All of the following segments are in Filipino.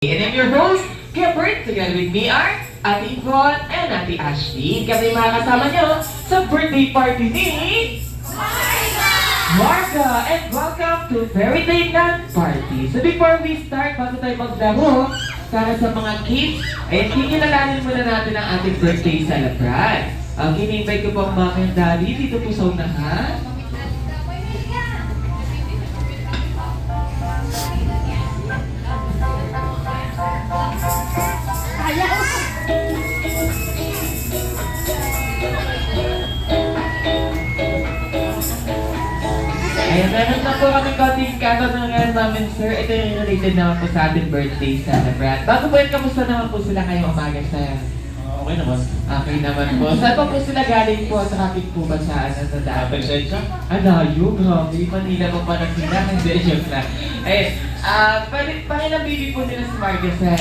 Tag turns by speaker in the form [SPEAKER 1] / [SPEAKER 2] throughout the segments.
[SPEAKER 1] And I'm your host, Kebert, together with me are Ate Yvonne and Ate Ashley. Kami mga kasama nyo sa birthday party ni Marga! And welcome to Fairy Day Night Party. So before we start, bago tayo maglaro, para sa mga kids, ay kikilalanin muna natin ang ating birthday celebrant. Kinibay ko po ang mga and daddy dito po sa unahan. Ayan, meron na po kami konting katanungan namin, sir. Ito yung related naman po sa ating birthday celebrant. Bago po yun, kamusta naman po sila ngayong umaga, sir?
[SPEAKER 2] Okay naman.
[SPEAKER 1] Okay naman po. Saan pa po sila galing po? Sa kapit po ba sa ano na daan?
[SPEAKER 2] Pasensya?
[SPEAKER 1] Layo, grabe. Manila pa pa na sila. Hindi, joke na. Pangilang baby po nila si Marga, sir?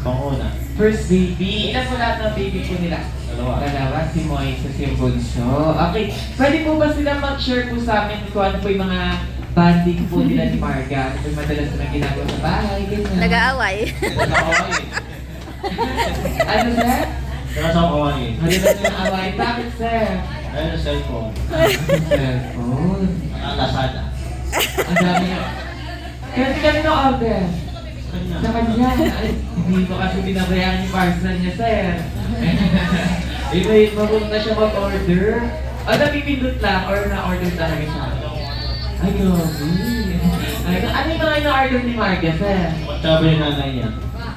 [SPEAKER 2] Panguna.
[SPEAKER 1] First baby. Ilan po lahat ng baby po nila? Dalawa, si Moises, si Bunso. Okay, pwede po ba sila mag-share po sa amin kung ano po yung mga banding po nila ni Marga? Ano po yung madalas na ginagawa sa bahay? Ganyan.
[SPEAKER 3] Nag-aaway.
[SPEAKER 1] Ano, sir?
[SPEAKER 2] Kaya sa kawani.
[SPEAKER 1] Madalas yung away. Bakit, sir?
[SPEAKER 2] Ayun ang cellphone.
[SPEAKER 1] Cellphone.
[SPEAKER 2] Lazada.
[SPEAKER 1] Ang dami nyo. Kasi no order. Sa kanya. Ay, hindi ko kasi binabayaan yung parcel niya, sir. Iba, marunong na siya mag-order. O, napipindot lang or na-order talaga siya. Ay, grabe. Ano yung mga ina-order ni Marga, sir?
[SPEAKER 2] Magsabi yung nanay niya.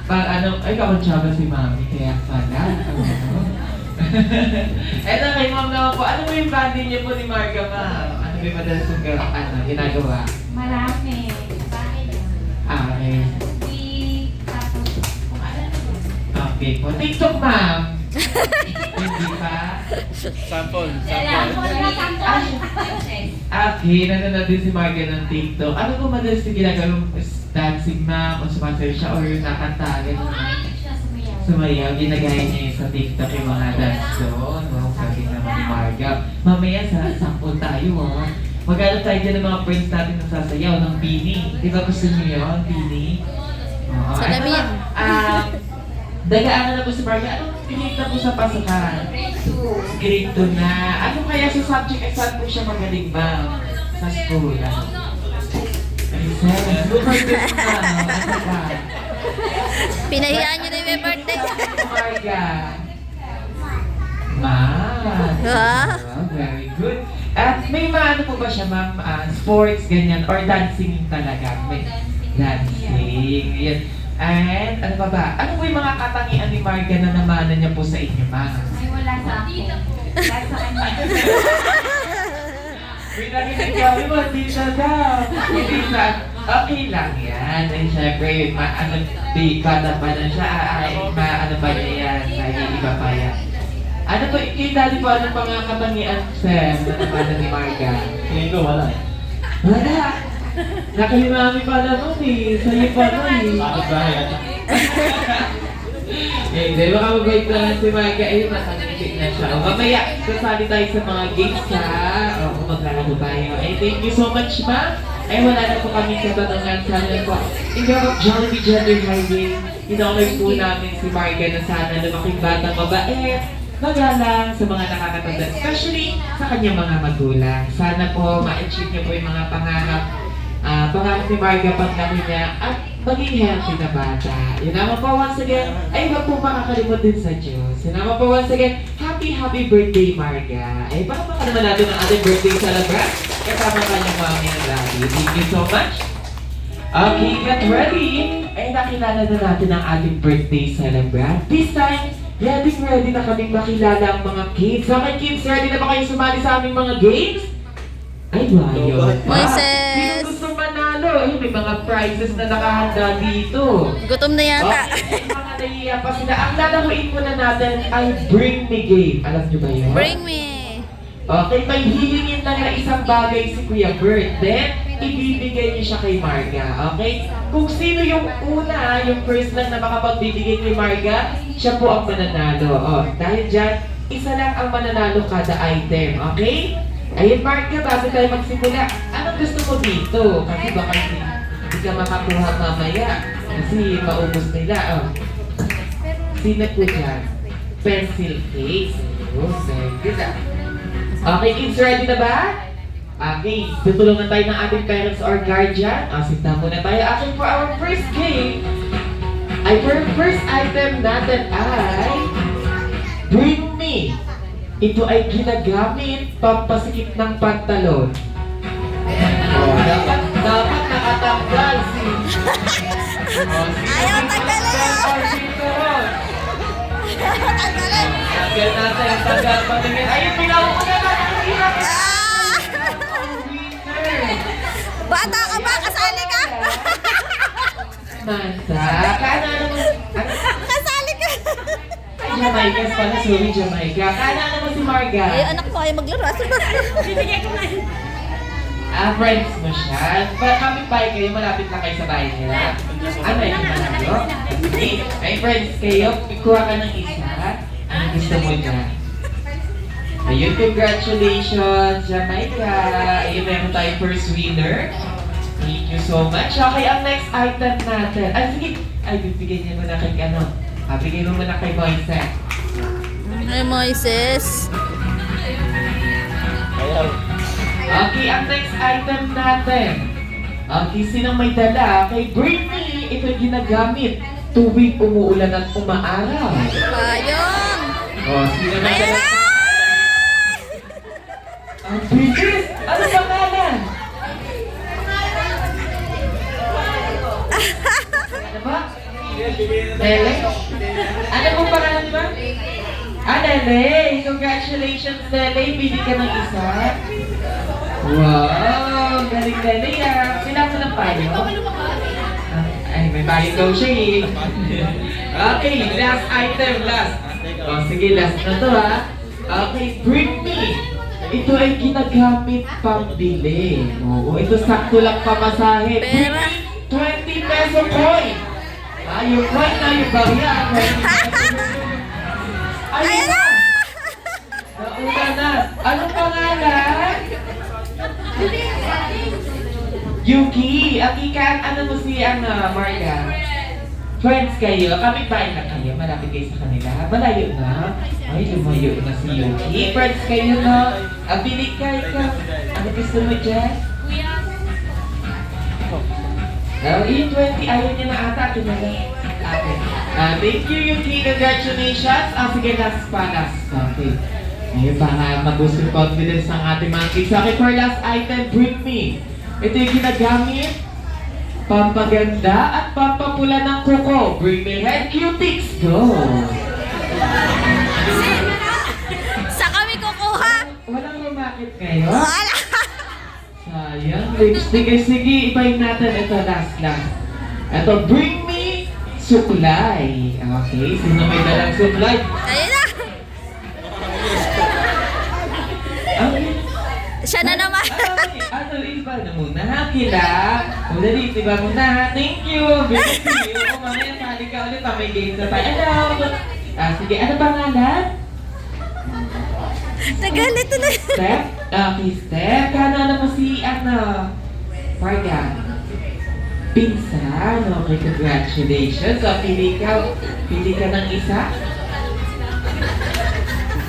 [SPEAKER 1] Pag ano, ay kakonsyaba si Mami, kaya pala. Eto kay Ma'am naman po, ano mo yung banding niyo po ni Marga, ma'am? Ano ba yung madalas yung ginagawa?
[SPEAKER 4] Marami. Bakit?
[SPEAKER 1] Okay.
[SPEAKER 4] Tapos, kung alam mo.
[SPEAKER 1] Okay po. TikTok, ma'am. Hindi pa.
[SPEAKER 2] Sample.
[SPEAKER 1] Okay, nanonood din si Marga ng TikTok. Ano po madalas yung ginagawa? Dancing, ma'am? O sumasayo siya? Or yung nakanta? Sumayaw, ginagaya niya yung sa TikTok yung mga dance doon. Wow, sabi naman ni Marga. Mamaya sa sample tayo, oh. Magkano tayo dyan ng mga friends natin na sasayaw ng Bini. Di ba gusto niyo yun, Bini? Oo.
[SPEAKER 3] Sa lamin.
[SPEAKER 1] Dagaanan na po si Marga. Anong pinita po sa pasukan? Grade 2 na. Ano kaya sa subject at saan po siya magaling, ma'am? Sa school, Ay, sir. Super good na. Ano ba?
[SPEAKER 3] Pinahiyaan nyo na yung birthday.
[SPEAKER 1] Marga. Math. Very good. At may mga ano po ba siya, ma'am? Sports, ganyan, or dancing talaga? May dancing. Yan. And ano pa ba? Ano po yung mga katangian ni Marga na namanan niya po sa inyo, ma'am?
[SPEAKER 4] Ay, wala sa akin. Wala sa kanya.
[SPEAKER 1] Pinarinig kami mo, hindi siya daw. Hindi siya. Okay lang yan. And syempre, bata pa na siya. Ano ba niya yan? Iba pa yan. Ano po, dali po, ano pa mga katangian, sir, na namanan ni Marga?
[SPEAKER 2] Tingin ko wala.
[SPEAKER 1] Wala. Nakalimami pa naman eh. Sa'yo pa naman eh.
[SPEAKER 2] Bakit ba yan?
[SPEAKER 1] Hindi, baka mabait na lang si Marga. Ayun, nakangipit na siya. Mamaya, sasali tayo sa mga games ha. O, maglalaro tayo. Thank you so much, ma'am. Wala na po kami sa tanongan. Sana po, ikaw, Jollibee Gender Highway, in-honor po namin si Marga na sana lumaking batang mabait, magalang sa mga nakakatanda, especially sa kanyang mga magulang. Sana po ma-achieve niyo po yung mga pangarap ni Marga paglaki niya at maging healthy na bata. Yun naman po once again, ay huwag po makakalimot din sa Diyos. Yun naman po once again, happy birthday Marga. Pakapaka naman natin ang ating birthday celebrant. Kasama kanyang mami and daddy. Thank you so much. Okay, get ready. Nakilala na natin ang ating birthday celebrant. This time, ready na kaming makilala ang mga kids. Okay kids, ready na ba kayo sumali sa aming mga games? Ay, wayo.
[SPEAKER 3] Moises!
[SPEAKER 1] Sino gusto manalo? May mga prizes na nakahanda dito.
[SPEAKER 3] Gutom na yata.
[SPEAKER 1] Okay, mga nahiya pa sila. Ang lalahuin muna natin ay Bring Me Game. Alam niyo ba yun?
[SPEAKER 3] Bring me.
[SPEAKER 1] Okay, may hilingin lang na isang bagay si Kuya Bert. Then, ibibigay niyo siya kay Marga. Okay? Kung sino yung una, yung first lang na makapagbibigay kay Marga, siya po ang mananalo. Dahil dyan, isa lang ang mananalo kada item. Okay? Ayun, Marga, bago tayo magsimula, anong gusto mo dito? Kasi baka hindi ka makakuha mamaya. Kasi maubos nila. Oh. Sino po dyan? Pencil case. Oh, very good ah. Okay, kids, ready na ba? Okay, tutulungan tayo ng ating parents or guardian. Sinta muna tayo. Okay, for our first game, for first item natin ay Bring Me. Ito ay ginagamit pampasikip ng pantalon. Dapat nakatanggal si...
[SPEAKER 3] Ayaw, tanggalin mo. Tanggalin.
[SPEAKER 1] Tanggal natin, tanggal patingin. Ayun, pinauuna na. Ang hirap.
[SPEAKER 3] Ah!
[SPEAKER 1] Winner.
[SPEAKER 3] Bata ka ba? Kasali ka?
[SPEAKER 1] Masa, kaano
[SPEAKER 3] Kasali ka.
[SPEAKER 1] Jamaica pala, sorry Jamaica. Kaano mo si Marga?
[SPEAKER 3] Ay, anak ko ayaw maglaro.
[SPEAKER 1] Friends mo siya. Kami bahay kayo, malapit lang kayo sa bahay nila. Ano yun, malayo? Ay, friends kayo, kuha ka ng isa. Ano gusto mo dyan? Ayun, congratulations, Jamaica. Ayun, meron tayong first winner. Thank you so much. Okay, ang next item natin. Sige. Ay, bibigyan niya mo na kay ano. Bigyan mo muna kay Moises.
[SPEAKER 3] Ay, Moises.
[SPEAKER 2] Ayaw.
[SPEAKER 1] Okay, ang next item natin. Okay, sinong may dala? Kay Bring Me, ito ginagamit tuwing umuulan at umaaraw.
[SPEAKER 3] Payong.
[SPEAKER 1] Sino may
[SPEAKER 3] Ayan
[SPEAKER 1] dala?
[SPEAKER 3] na!
[SPEAKER 1] Ang bilis! Ano pangalan? Ano ba? Lele? Ano pong pangalan ba? Lele! Congratulations, Lele! Pili ka ng isa. Wow! Galing, Lele ah! Kailangan mo ng payo? Ay, may payo daw siya eh. Okay, last item, last. Sige, last na to ha. Okay, Bring Me. Ito ay ginagamit pambili. Oo, ito sakto lang pamasahe. Bring
[SPEAKER 3] Pera.
[SPEAKER 1] Me, 20 peso coin. Yung coin na yung barya. 20 peso. Ayun na! Nauna na. Anong pangalan? Yuki. Akikan, ano mo si Marga? Friends kayo, kapit-bahay na kayo, malapit kayo sa kanila. Malayo na. Ay, lumayo na si Yuki. Friends kayo, no? Bili ka, ikaw. Ano gusto mo dyan? Yung 20, ayaw niya na ata. Ito na lang. Okay. Thank you, Yuki. Congratulations. Sige, last pa. Okay. Ayun, para mag-boost yung confidence ng ating mga kids. Okay, for last item, Bring Me. Ito yung ginagamit pampaganda at pampapula ng kuko. Bring Me Head Cutics. Go!
[SPEAKER 3] Sa kami kukuha.
[SPEAKER 1] Walang rumakit ngayon.
[SPEAKER 3] Wala.
[SPEAKER 1] Sayang. Lipstick. Sige, ibahin natin. Ito, last. Ito, Bring Me Suklay. Okay, sino may dalang suklay?
[SPEAKER 3] Ayun na.
[SPEAKER 1] Okay.
[SPEAKER 3] Siya na naman.
[SPEAKER 1] Iba na muna. Kila. Dali, iba muna ha. Thank you. Thank you. Mamaya, sali ka ulit. May games na tayo. Sige, ano pangalan?
[SPEAKER 3] Nagalit na.
[SPEAKER 1] Steph? Okay, Steph. Kana mo si, Marga. Pinsan. Okay, congratulations. So, pili ka ng isa.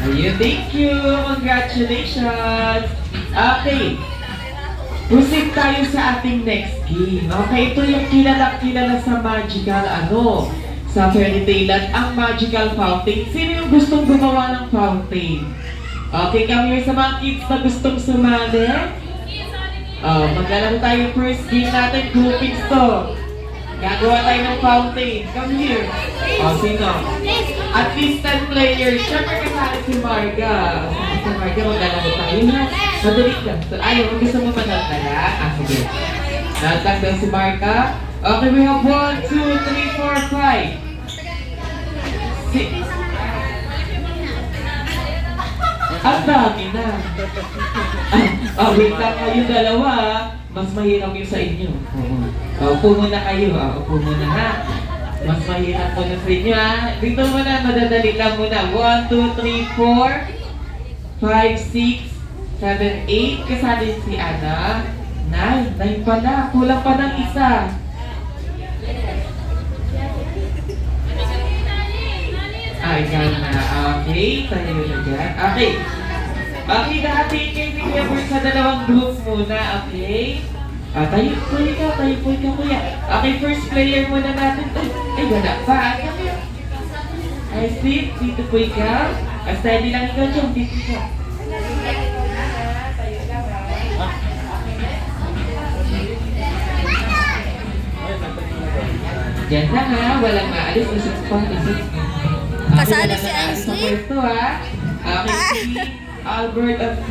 [SPEAKER 1] Ayun, thank you. Congratulations. Okay. Proceed tayo sa ating next game. Okay, ito yung kilala sa magical, sa fairy tale land, ang magical fountain. Sino yung gustong gumawa ng fountain? Okay, come here sa mga kids na gustong sumali. Maglalaro tayo first game natin, groupings to. Gagawa tayo ng fountain. Come here. Sino? At least 10 players. Siyempre kasali si Marga. Si Marga, maglalaro tayo ha. Madali lang. Ayaw, gusto mo managdala? Sige. Natagdan si Marga. Okay, we have 1, 2, 3, 4, 5. Ang dami na. Wait lang kayo dalawa. Mas mahirap yung sa inyo. Upo muna kayo. Upo muna ha. Mas mahirap po na sa inyo ha. Dito muna, madadali lang muna. 1, 2, 3, 4, 5, 6, 7, 8. Kasali si Ana. 9 pala. Kulang pa ng isa. ikaw na. Okay, tayo na dyan. Okay. Okay, nahatiin kayo ni Kuya Bert sa dalawang group muna, okay? Tayo po ikaw, kuya. Okay, first player muna natin. Ay, wala pa. I see, dito po ikaw. Steady lang ikaw dyan, dito po. Diyan lang ha, walang maalis. Isip pa, isip.
[SPEAKER 3] Kasali si Ainsley?
[SPEAKER 1] Sa pwesto ha. Okay, si Albert of C.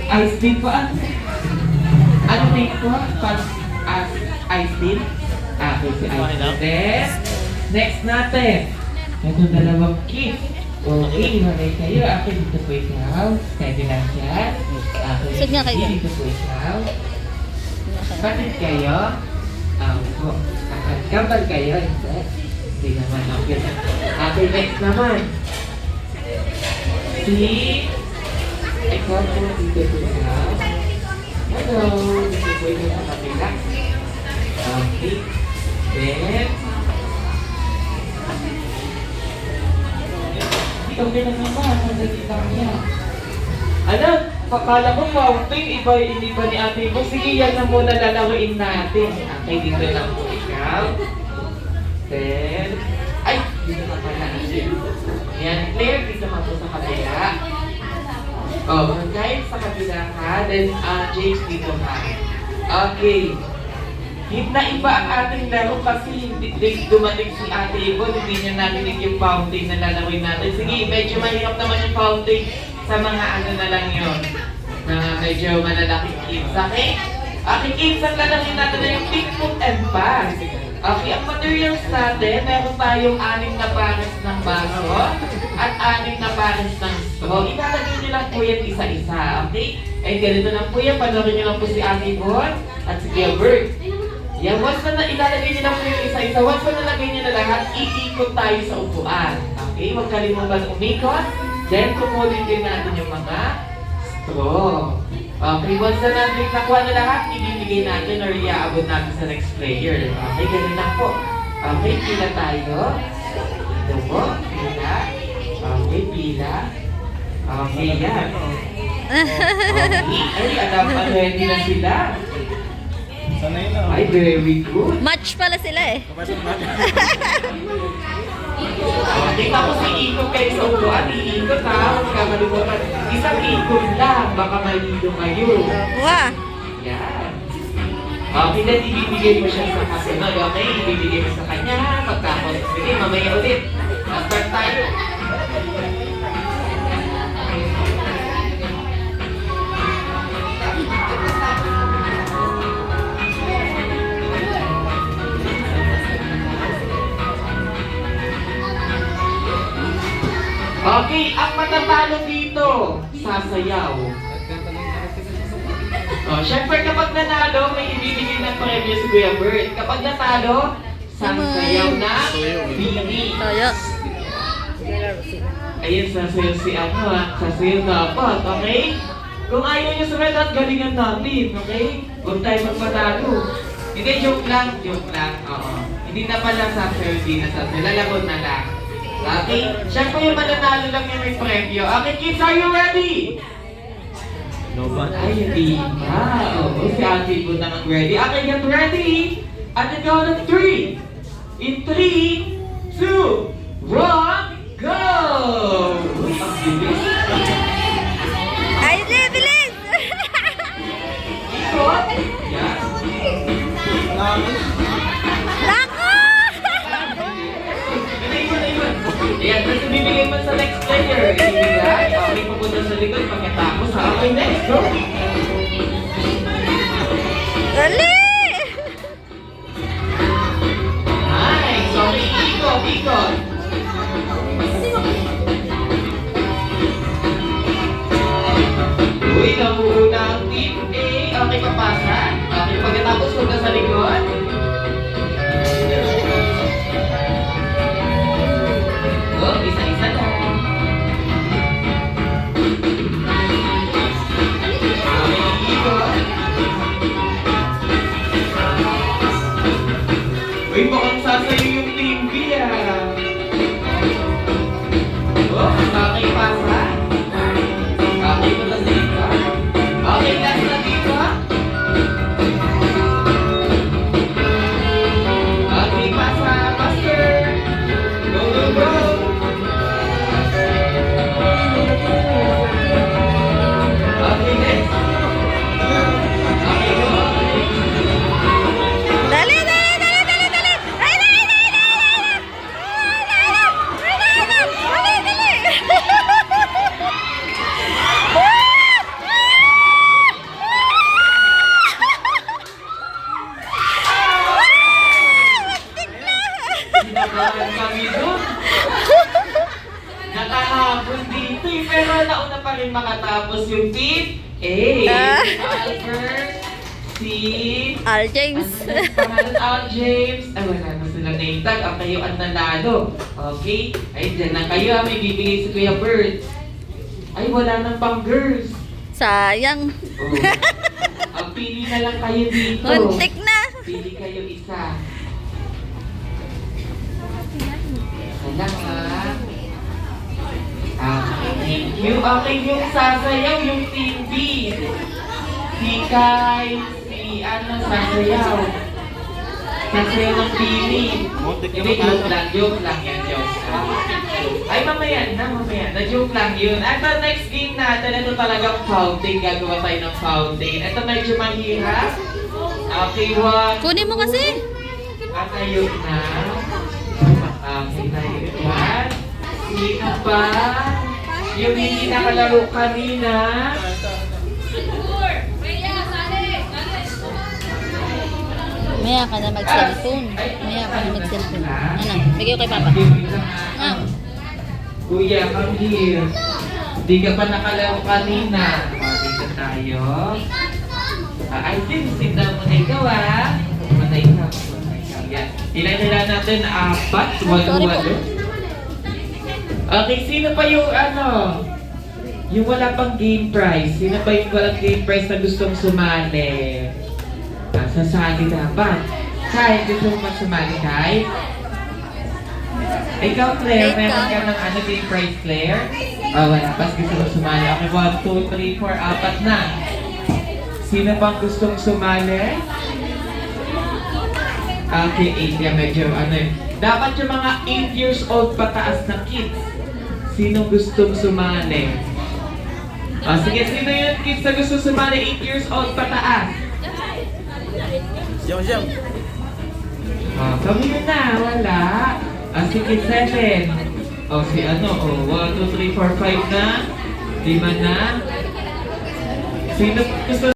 [SPEAKER 1] Ainsley po. Ano name po? Ainsley? Okay, si Ainsley. Then, next natin. Ito dalawang kiss. Okay, malay kayo. Okay, dito po ikaw. Steady lang dyan. Okay,
[SPEAKER 3] Saan nga kayo?
[SPEAKER 1] dito po ikaw. Bakit kayo? Po. Kapal kayo, hindi naman okay. Okay, next naman. Si... Ikaw po, dito po ikaw. Hello, dito po ikaw sa kapila. Okay. Then... Okay na naman, nandito lang niya. Ano? Pakala ko fountain, hindi pa ni ate mo. Sige, yan na muna lalawiin natin. Okay, dito lang po ikaw. Then, ay, dito na pala. Yan, Claire, dito ka po sa kabila. Oh, guys, sa kabila ka. Then, James, dito ka. Okay. Na iba ang ating laro kasi dumating si Ate Yvonne, hindi niya narinig yung fountain na lalawin natin. Sige, medyo mahirap naman yung fountain sa mga ano na lang yun. Na medyo malalaking kids. Okay? Okay, kids, ang lalawin natin na yung pink foot and pass. Okay, ang materials natin, meron tayong 6 na pares ng baso at 6 na pares ng straw. Ilalagay niyo lang po yan isa-isa, okay? Eh, ganito lang po yan. Panorin niyo lang po si Ate Yvonne at si Kuya Bert. Yan, once na ilalagay niyo lang po yung isa-isa, once na nalagay niyo na lahat, iikot tayo sa upuan. Okay, huwag kalimutan umikot. Then, kukunin din natin yung mga straw. Okay, once na natin nakuha na lahat, ibibigay natin or iaabot natin sa next player. Okay, ganun lang po. Okay, pila tayo. Ito po, pila. Okay, pila. Okay, yan. Okay, ay, alam pa, ready na sila.
[SPEAKER 2] Sanay na.
[SPEAKER 1] Ay, very good.
[SPEAKER 3] Match pala sila eh.
[SPEAKER 1] Okay, tapos iikot kayo sa upuan. Iikot ha, huwag ka malimutan. Isang ikot lang, baka malilo kayo.
[SPEAKER 3] Wah!
[SPEAKER 1] Yan. Okay, then ibibigay mo siya sa kasunod. Okay, ibibigay mo sa kanya. Pagkapos, sige, mamaya ulit. Start tayo. Okay, ang matatalo dito, sasayaw. Oh, syempre kapag nanalo, may ibibigay ng premyo si Kuya Bert. Kapag natalo, sasayaw na bini.
[SPEAKER 3] Toyo.
[SPEAKER 1] Ayun, sasayaw si ano ha, sasayaw dapat, okay? Kung ayaw niyo sumunod at galingan natin, okay? Huwag tayo magpatalo. Hindi, joke lang, oo. Hindi na pala sasayaw, hindi na sasayaw, lalagot na lang. Okay? Siyempre yung mananalo lang yung may premyo. Okay, kids, are you ready?
[SPEAKER 2] No ba?
[SPEAKER 1] Ay, hindi pa. Oo, si Ate po naman ready. Okay, get ready. At the count of 3. In 3, 2, 1, go! Ang bilis.
[SPEAKER 3] Ay, bilis!
[SPEAKER 1] Ikot. Yan.
[SPEAKER 3] Lako!
[SPEAKER 1] Iwan. Ayan, tapos ibibigay mo sa next player. Ibibigay. Okay, pupunta sa likod pagkatapos. Okay, next, go.
[SPEAKER 3] Dali!
[SPEAKER 1] Nice. Okay, ikot. Uy, namuuna ang team A. Okay, kapasan. Okay, pagkatapos punta sa likod. Oh, isa-isa lang. Okay, ikot. Uy, mukhang sasayo yung team B ah. Sinabahan kami doon. Nakahabol dito eh, pero nauna pa rin makatapos yung team. Albert, si...
[SPEAKER 3] Al James.
[SPEAKER 1] Pangalan Al James. Ay, wala na sila name tag. Ang kayo ang nanalo. Okay? Ay, dyan na kayo. May bibigay si Kuya Bert. Ay, wala nang pang girls.
[SPEAKER 3] Sayang.
[SPEAKER 1] Oh. Pili na lang kayo dito.
[SPEAKER 3] Muntik na.
[SPEAKER 1] Pili kayo isa. Isa lang ha. Thank you. Okay, yung sasayaw, yung Team B. Si Kai, si sasayaw. Sasayaw ng pili. Hindi, joke lang yan, joke. Ay, mamaya na, joke lang yun. At the next game natin, ito talagang fountain. Gagawa tayo ng fountain. Ito medyo mahirap. Okay, one.
[SPEAKER 3] Kunin mo kasi.
[SPEAKER 1] At ayun na. Okay, tayo one. Sino pa? Yung hindi nakalaro kanina.
[SPEAKER 3] Maya ka na mag-cellphone. Maya ka na mag-cellphone. Ano? Bigay ko kay Papa. Ah.
[SPEAKER 1] Kuya, come here. Di ka pa nakalaro kanina. Dito tayo. I think, sit down muna ikaw Muna ikaw. Yan. Ilan natin? 4? Walo. Okay, sino pa yung yung wala pang game prize? Sino pa yung walang game prize na gustong sumali? Sasali dapat. Kai, gusto mo sumali, Kai? Ikaw, Claire, meron ka ng game prize, Claire? Wala pa. Gusto mo sumali. Okay, 1, 2, 3, 4, 4 na. Sino pang gustong sumali? Okay, 8 yan. Medyo Dapat yung mga 8 years old pataas na kids. Sino gustong sumali? Sige, sino yung kids na gusto sumali 8 years old pataas?
[SPEAKER 2] Siyang.
[SPEAKER 1] Kami yun na, wala. Sige, 7. Si 1, 2, 3, 4, 5 na. 5 na. Sino gusto